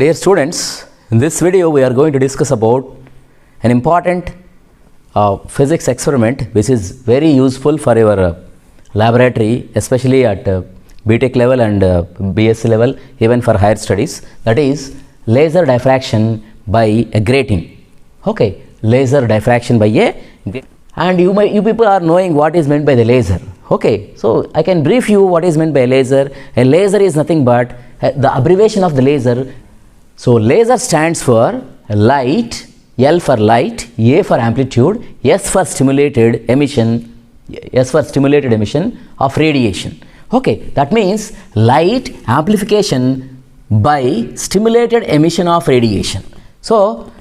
Dear students, in this video we are going to discuss about an important physics experiment which is very useful for your laboratory, especially at BTech level and BSc level, even for higher studies, that is laser diffraction by a grating. Okay, laser diffraction by a grating. And you people are knowing what is meant by the laser. Okay, so I can brief you what is meant by a laser. A laser is nothing but the abbreviation of the laser. So laser stands for light, L for light, A for amplitude, S for stimulated emission of radiation. Okay, that means light amplification by stimulated emission of radiation. So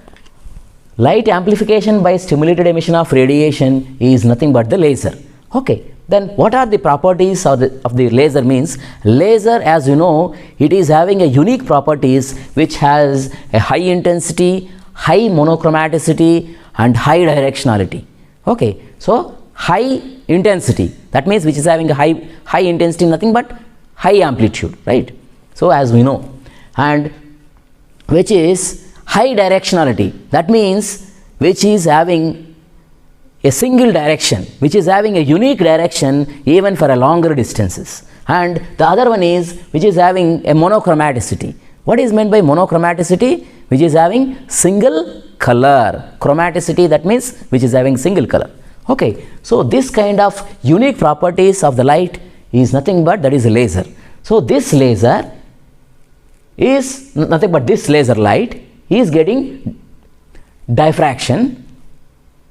light amplification by stimulated emission of radiation is nothing but the laser. Okay, then what are the properties of the laser? Means laser, as you know, it is having a unique properties which has a high intensity, high monochromaticity and high directionality. Okay, so high intensity, that means which is having a high intensity, nothing but high amplitude, right? So as we know, and which is high directionality, that means which is having a single direction, which is having a unique direction even for a longer distances. And the other one is which is having a monochromaticity. What is meant by monochromaticity? Which is having single color. Chromaticity, that means which is having single color. Okay, so this kind of unique properties of the light is nothing but that is a laser. So this laser is nothing but this laser light is getting diffraction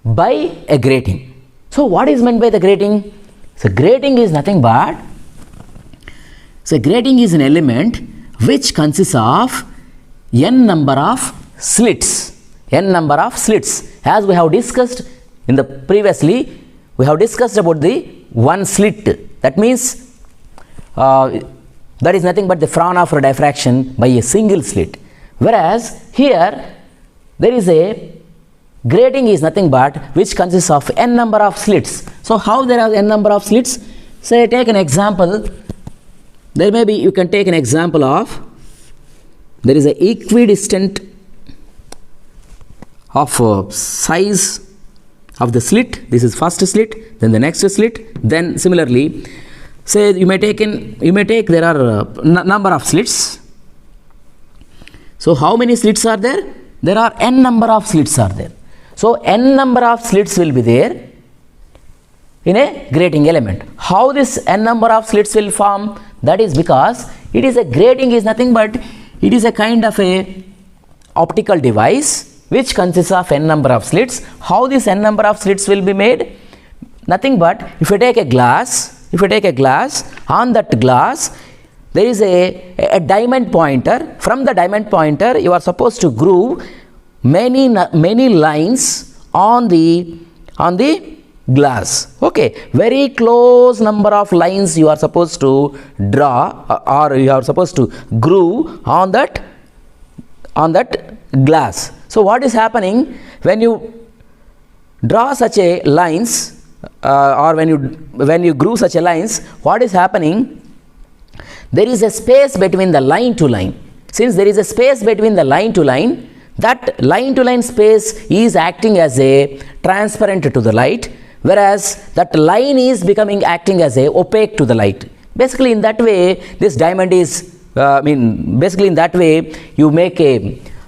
by a grating. So what is meant by the grating? So grating is nothing but, so grating is an element which consists of n number of slits. N number of slits. As we have discussed in the previously, we have discussed about the one slit. That means that is nothing but the Frohn of diffraction by a single slit. Whereas here there is a grating is nothing but which consists of n number of slits. So how there are n number of slits? Say take an example. There may be, you can take an example of, there is a equidistant of size of the slit. This is first slit, then the next slit, then similarly say you may take there are number of slits. So how many slits are there? There are n number of slits are there. So n number of slits will be there in a grating element. How this n number of slits will form? That is because it is a grating is nothing but it is a kind of a optical device which consists of n number of slits. How this n number of slits will be made? Nothing but if you take a glass, on that glass there is a diamond pointer. From the diamond pointer you are supposed to groove many lines on the glass. Okay, very close number of lines you are supposed to draw or you are supposed to groove on that glass. So what is happening when you draw such a lines or when you groove such a lines, what is happening? There is a space between the line to line. Since there is a space between the line to line, that line to line space is acting as a transparent to the light, whereas that line is becoming acting as a opaque to the light. Basically in that way this diamond is basically in that way you make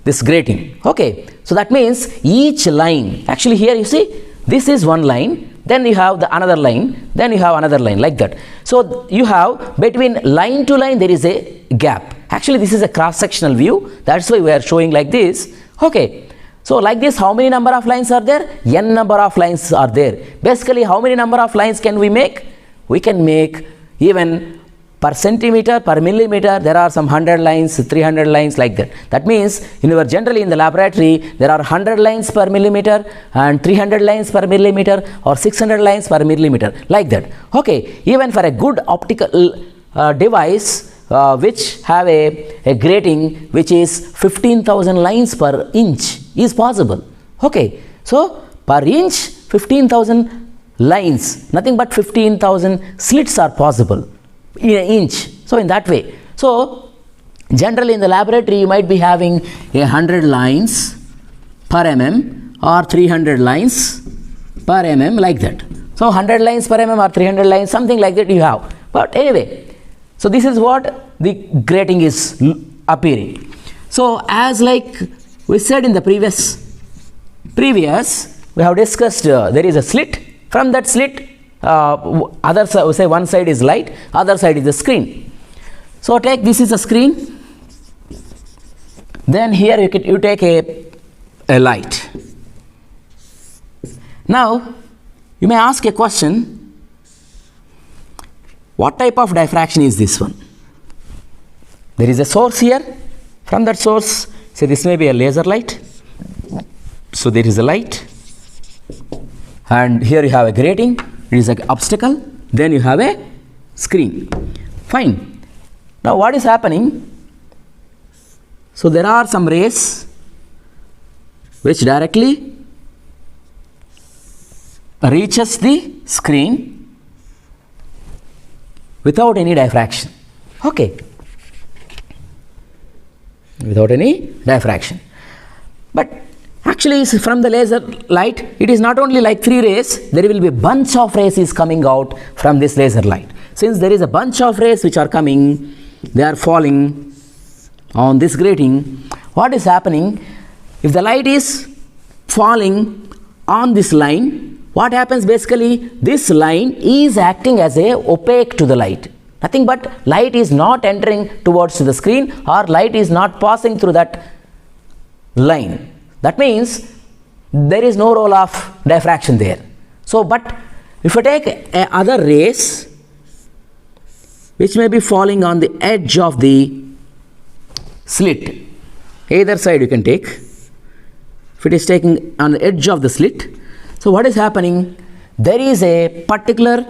this grating. Okay, so that means each line, actually here you see this is one line, then you have the another line, then you have another line, like that. So you have between line to line there is a gap. Actually this is a cross sectional view, that's why we are showing like this. Okay, so like this how many number of lines are there? N number of lines are there. Basically how many number of lines can we make? We can make even per centimeter, per millimeter, there are some 100 lines, 300 lines, like that. That means generally in the laboratory there are 100 lines per millimeter and 300 lines per millimeter or 600 lines per millimeter, like that. Okay, even for a good optical device which have a grating which is 15,000 lines per inch is possible. Okay, so per inch 15,000 lines, nothing but 15,000 slits are possible in an inch. So in that way, so Generally in the laboratory you might be having 100 lines per mm or 300 lines per mm, like that. So 100 lines per mm or 300 lines, something like that you have. But anyway, so this is what the grating is appearing. So as like we said in the previous we have discussed there is a slit. From that slit, other say one side is light, other side is the screen. So take this is a screen. Then here you take a light. Now you may ask a question, what type of diffraction is this one? There is a source here. From that source, say this may be a laser light. So there is a light, and here you have a grating, it is an obstacle, then you have a screen. Fine. Now what is happening? So there are some rays which directly reaches the screen without any diffraction. Okay. Without any diffraction. But actually from the laser light, it is not only like 3 rays, there will be a bunch of rays is coming out from this laser light. Since there is a bunch of rays which are coming, they are falling on this grating. What is happening? If the light is falling on this line, what happens basically? This line is acting as a opaque to the light. Nothing but light is not entering towards the screen, or light is not passing through that line. That means there is no role of diffraction there. So, but if you take other rays which may be falling on the edge of the slit, either side you can take. If it is taking on the edge of the slit, so what is happening? There is a particular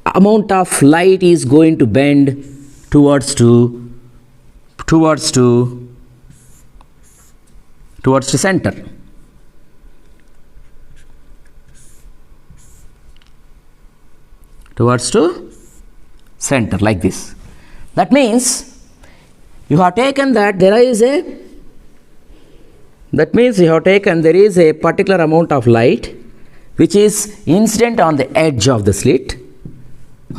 amount of light is going to bend towards the center. Towards to center, like this. That means you have taken that there is a particular amount of light which is incident on the edge of the slit.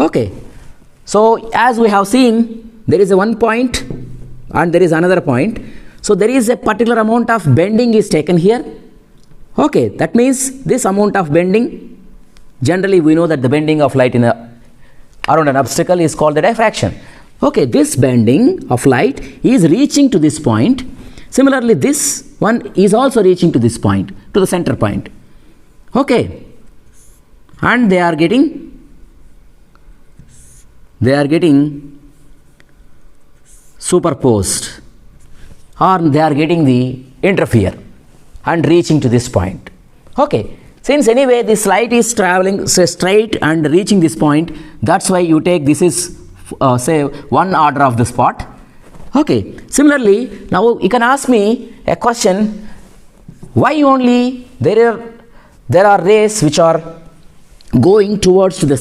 Okay. So as we have seen, there is a one point and there is another point. So there is a particular amount of bending is taken here. Okay. That means this amount of bending, generally we know that the bending of light around an obstacle is called the diffraction. Okay, this bending of light is reaching to this point. Similarly, this one is also reaching to this point, to the center point. Okay, and they are getting superposed, or they are getting the interfere and reaching to this point. Okay, since anyway this light is traveling straight and reaching this point, that's why you take this is say one order of the spot. Okay, similarly now you can ask me a question, why only there are rays which are going towards the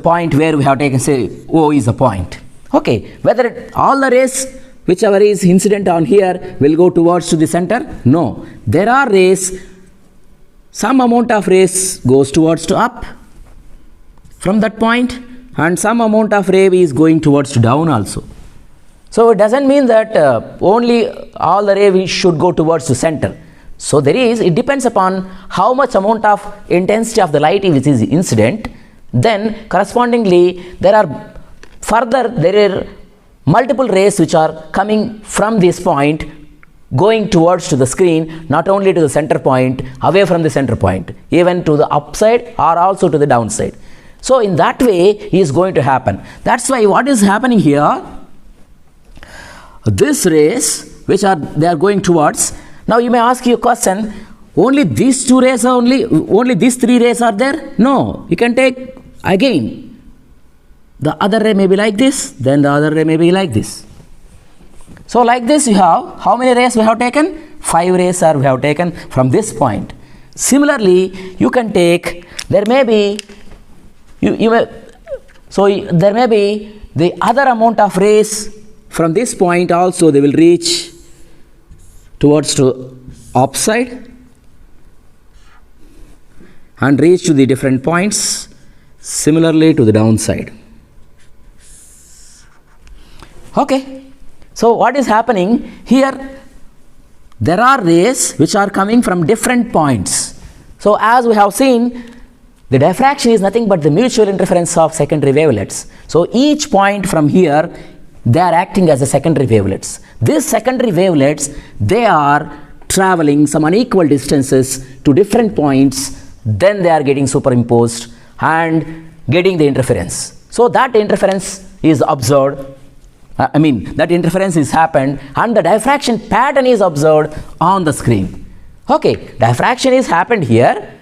point where we have taken, say O is a point. Okay, whether all the rays whichever is incident on here will go towards to the center? No, there are rays, some amount of rays goes towards to up from that point, and some amount of ray is going towards to down also. So it doesn't mean that only all the ray should go towards the center. So it depends upon how much amount of intensity of the light which is incident. Then correspondingly there are multiple rays which are coming from this point going towards to the screen, not only to the center point, away from the center point, even to the upside or also to the downside. So in that way is going to happen. That's why what is happening here, this rays which they are going towards. Now you may ask you a question, only these two rays are only these three rays are there? No, you can take again. The other ray may be like this, then the other ray may be like this. So like this you have, how many rays we have taken? 5 rays we have taken from this point. Similarly, you can take, there may be the other amount of rays from this point also they will reach towards to upside and reach to the different points, similarly to the downside. Okay, so what is happening here? There are rays which are coming from different points. So as we have seen, the diffraction is nothing but the mutual interference of secondary wavelets. So each point from here, they are acting as a secondary wavelets. These secondary wavelets, they are traveling some unequal distances to different points, then they are getting superimposed and getting the interference. So that interference is observed, that interference is happened and the diffraction pattern is observed on the screen. Okay, diffraction is happened here,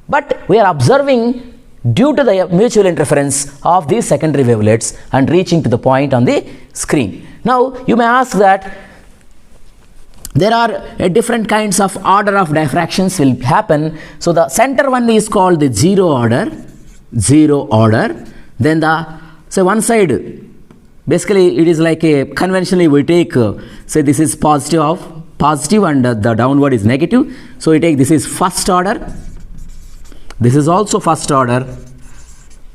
but we are observing due to the mutual interference of these secondary wavelets and reaching to the point on the screen. Now you may ask that there are different kinds of order of diffractions will happen. So the center one is called the zero order. Then the one side, basically it is like a conventionally we take say this is positive and the downward is negative. So we take this is first order. This is also first order.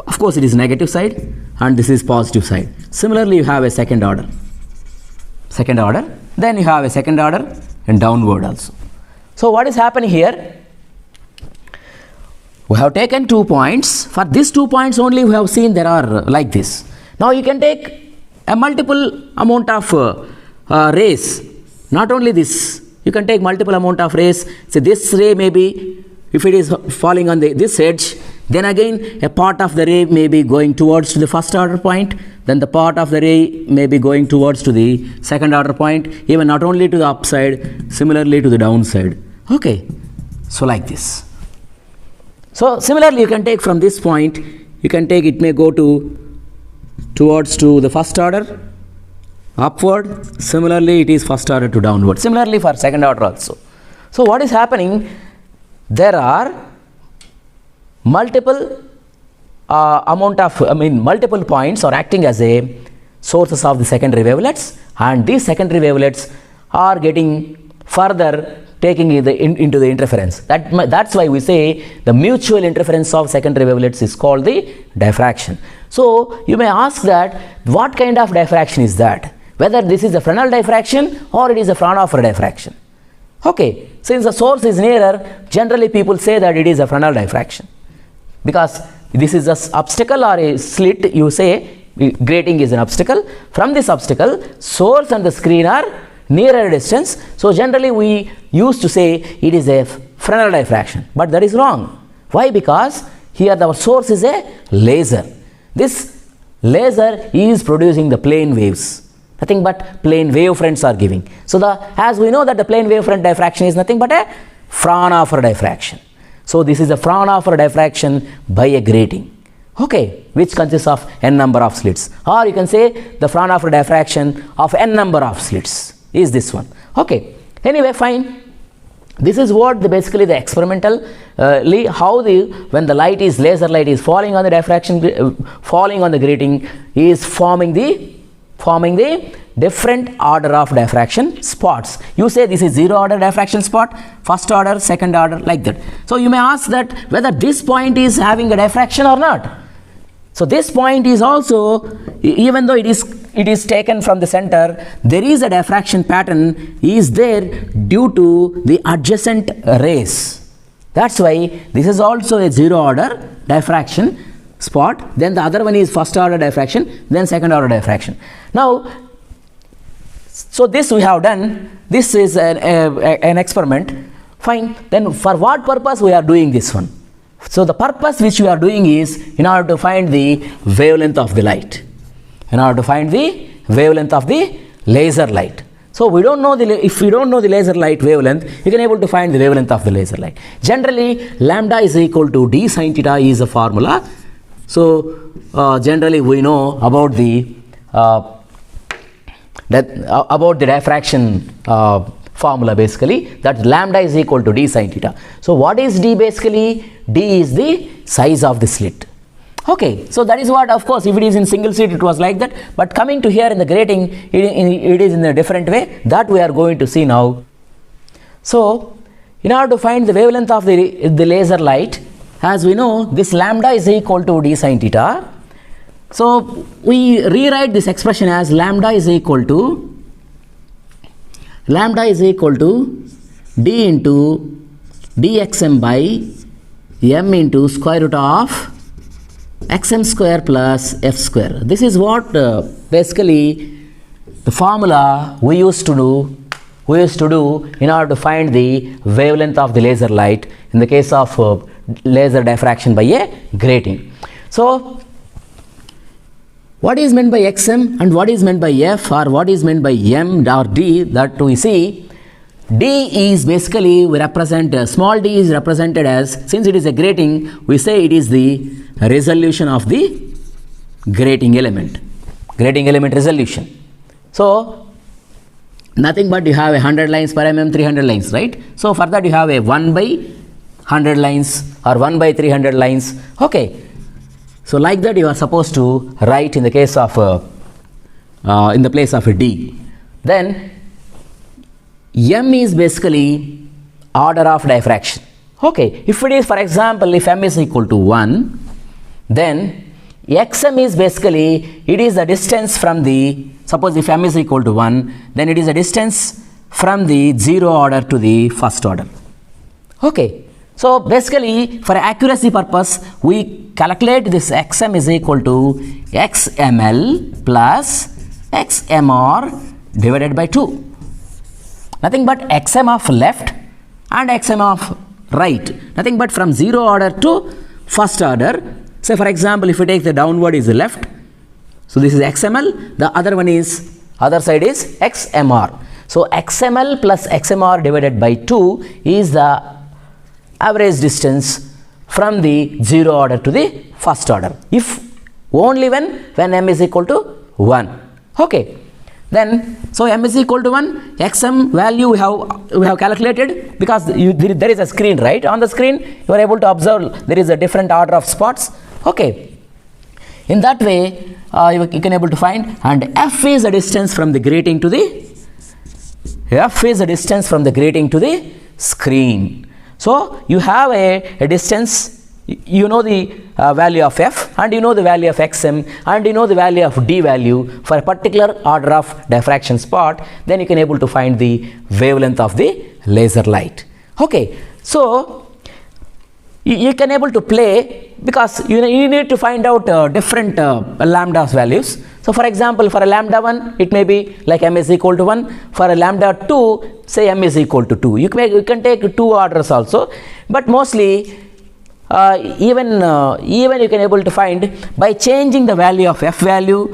Of course it is negative side and this is positive side. Similarly you have a second order. Then you have a second order and downward also. So what is happening here? We have taken 2 points. For these 2 points only we have seen there are like this. Now you can take a multiple amount of rays. Not only this, you can take multiple amount of rays. So this ray may be, if it is falling on this edge, then again a part of the ray may be going towards to the first order point, then the part of the ray may be going towards to the second order point, even not only to the upside, similarly to the downside. Okay, so like this. So similarly you can take from this point, you can take it may go towards to the first order, upward, similarly it is first order to downward, similarly for second order also. So what is happening? There are multiple multiple points are acting as a sources of the secondary wavelets, and these secondary wavelets are getting further taking into the interference. That's why we say the mutual interference of secondary wavelets is called the diffraction. So you may ask that what kind of diffraction is that? Whether this is a Fresnel diffraction or it is a Fraunhofer diffraction. Okay, since the source is nearer, generally people say that it is a Fresnel diffraction, because this is an obstacle or a slit. You say grating is an obstacle. From this obstacle, source and the screen are nearer distance. So generally we used to say it is a Fresnel diffraction, but that is wrong. Why? Because here the source is a laser. This laser is producing the plane waves. Nothing but plane wavefronts are giving. So as we know that the plane wavefront diffraction is nothing but a Fraunhofer diffraction. So this is a Fraunhofer diffraction by a grating, okay, which consists of n number of slits, or you can say the Fraunhofer diffraction of n number of slits is this one. Okay, anyway, fine. This is what basically the experimental how when the light is laser light is falling on the diffraction, falling on the grating, is forming the different order of diffraction spots. You say this is zero order diffraction spot, first order, second order, like that. So you may ask that whether this point is having a diffraction or not. So this point is also, even though it is taken from the center, there is a diffraction pattern is there due to the adjacent rays. That's why this is also a zero order diffraction spot. Then the other one is first order diffraction, then second order diffraction. Now, so this we have done. This is an experiment. Fine. Then for what purpose we are doing this one? So the purpose which we are doing is in order to find the wavelength of the light. In order to find the wavelength of the laser light. So we don't know if we don't know the laser light wavelength, you can able to find the wavelength of the laser light. Generally, lambda is equal to d sin theta is a formula. So generally we know about the diffraction formula, basically that lambda is equal to d sin theta. So what is d? Basically d is the size of the slit, Okay, so that is what, of course, if it is in single slit it was like that, but coming to here in the grating it is in a different way, that we are going to see now. So in order to find the wavelength of the laser light, as we know, this lambda is equal to d sin theta. So we rewrite this expression as lambda is equal to d into dxm by m into square root of xm square plus f square. This is what basically the formula we used to do in order to find the wavelength of the laser light in the case of laser diffraction by a grating. So what is meant by xm and what is meant by f, or what is meant by m or d, that we see. D is basically, we represent, small d is represented as, since it is a grating, we say it is the resolution of the grating element resolution. So nothing but you have 100 lines per mm, 300 lines, right? So for that you have a 1 by 100 lines or 1 by 300 lines. Okay, so like that you are supposed to write in the case of in the place of a d. Then m is basically order of diffraction. Okay, if it is, for example, if m is equal to 1, then xm is basically, it is the distance from the, suppose if m is equal to 1, then it is the distance from the 0 order to the first order. Okay, so basically for accuracy purpose we calculate this xm is equal to xml plus xmr divided by 2. Nothing but xm of left and xm of right, nothing but from 0 order to first order. Say for example, if you take the downward is the left, so this is xml, the other side is xmr. So xml plus xmr divided by 2 is the average distance from the 0 order to the first order, if only when m is equal to 1. Okay, then so m is equal to 1, xm value we have calculated, because there is a screen, right? On the screen you are able to observe there is a different order of spots. Okay, in that way you can able to find, and f is the distance from the grating to the screen. So you have a distance, you know the value of f, and you know the value of xm, and you know the value of d value for a particular order of diffraction spot, then you can able to find the wavelength of the laser light. Okay, so you can able to play, because you need to find out different lambda values. So for example, for a lambda 1 it may be like m is equal to 1, for a lambda 2 say m is equal to 2. You can take 2 orders also, but mostly even you can able to find by changing the value of f value,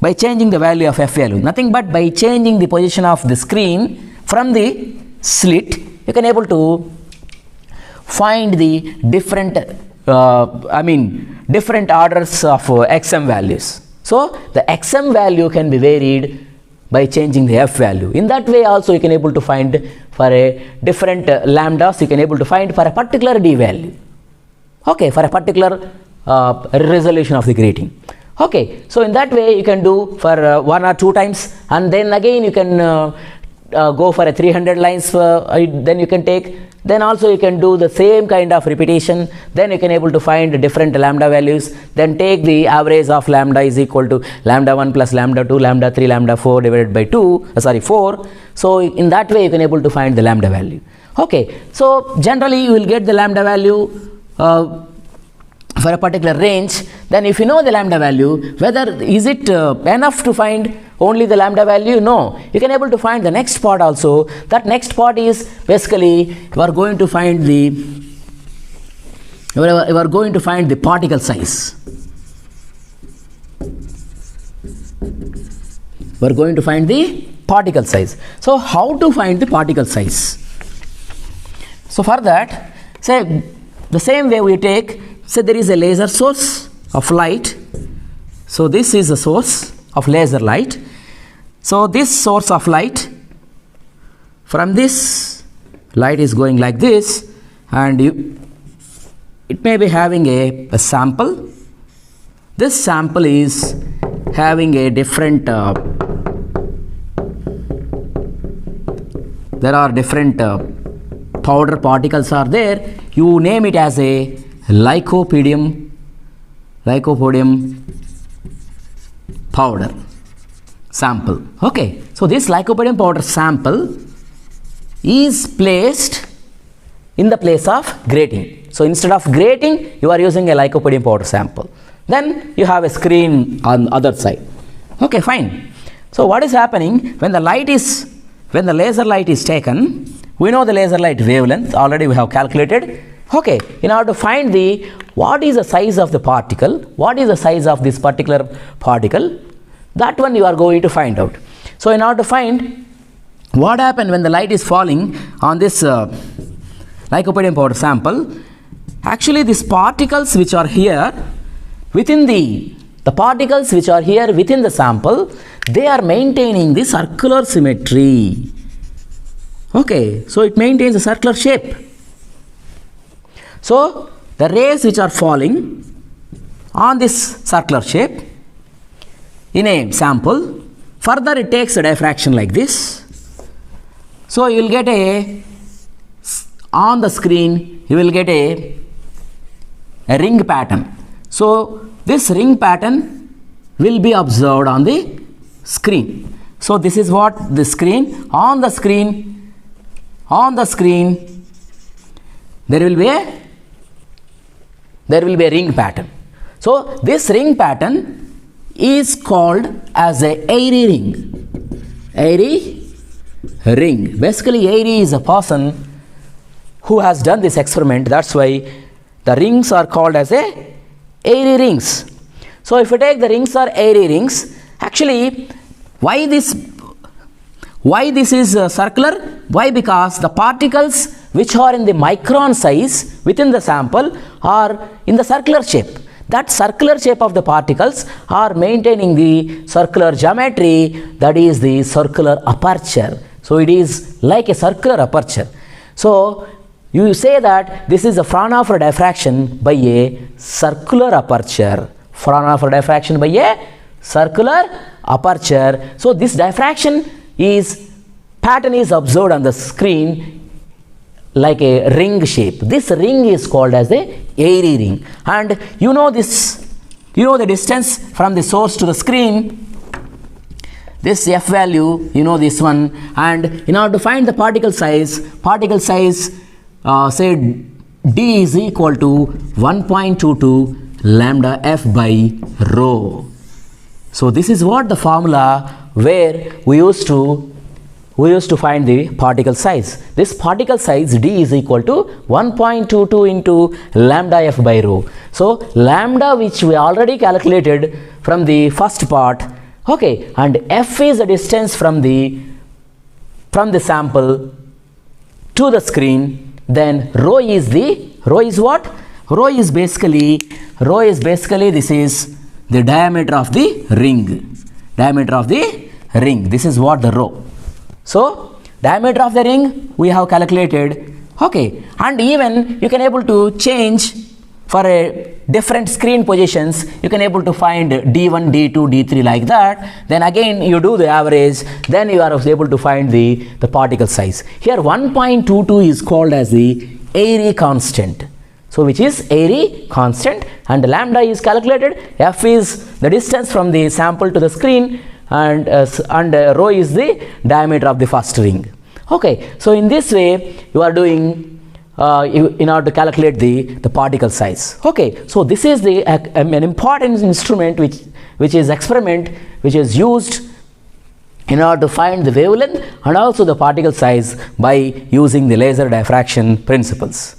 nothing but by changing the position of the screen from the slit, you can able to find the different different orders of xm values. So the xm value can be varied by changing the f value. In that way also you can able to find for a different lambdas, you can able to find for a particular d value. Okay, for a particular resolution of the grating. Okay, so in that way you can do for 1 or 2 times, and then again you can go for a 300 lines, then you can take, then also you can do the same kind of repetition, then you can able to find different lambda values, then take the average of lambda is equal to lambda 1 plus lambda 2, lambda 3, lambda 4 divided by 4. So in that way you can able to find the lambda value. Okay, so generally you will get the lambda value for a particular range. Then if you know the lambda value, whether is it enough to find only the lambda value? No, you can able to find the next part also. That next part is basically you are going to find the particle size. We are going to find the particle size. So how to find the particle size? So for that, say the same way we take, say there is a laser source of light. So this is a source of laser light. So this source of light, from this light is going like this, and it may be having a sample this sample is having a different there are different powder particles are there. You name it as a lycopodium powder sample. Okay, so this lycopodium powder sample is placed in the place of grating. So instead of grating, you are using a lycopodium powder sample. Then you have a screen on other side. Okay, fine. So what is happening when the laser light is taken? We know the laser light wavelength, already we have calculated. Okay, in order to find what is the size of the particle, what is the size of this particular particle, that one you are going to find out. So in order to find what happened when the light is falling on this lycopodium powder sample, actually these particles which are here within the particles which are here within the sample, they are maintaining the circular symmetry. Okay, so it maintains a circular shape. So the rays which are falling on this circular shape in a sample, further it takes a diffraction like this. So you will get on the screen you will get a ring pattern. So this ring pattern will be observed on the screen. So this is what the screen. On the screen there will be a ring pattern. So this ring pattern is called as a Airy ring. Airy ring. Basically Airy is a person who has done this experiment. That's why the rings are called as a Airy rings. So if you take the rings are Airy rings, actually why this is circular? Why? Because the particles which are in the micron size within the sample are in the circular shape. That circular shape of the particles are maintaining the circular geometry, that is the circular aperture. So it is like a circular aperture. So you say that this is a Fraunhofer diffraction by a circular aperture. Fraunhofer diffraction by a circular aperture. So this diffraction pattern is observed on the screen like a ring shape. This ring is called as a Airy ring. And you know the distance from the source to the screen, this f value, you know this one. And in order to find the particle size say d is equal to 1.22 lambda f by rho. So this is what the formula where we used to find the particle size. This particle size d is equal to 1.22 into lambda f by rho. So lambda, which we already calculated from the first part, okay, and f is the distance from the sample to the screen. Then rho is what? Rho is basically this is the diameter of the ring. This is what the rho. So diameter of the ring we have calculated. Okay, and even you can able to change for a different screen positions. You can able to find d1, d2, d3 like that. Then again you do the average. Then you are able to find the particle size. Here 1.22 is called as the Airy constant. So which is Airy constant, and lambda is calculated. F is the distance from the sample to the screen, and rho is the diameter of the first ring. Okay, so in this way you are doing in order to calculate the particle size. Okay, so this is an important instrument which is experiment which is used in order to find the wavelength and also the particle size by using the laser diffraction principles.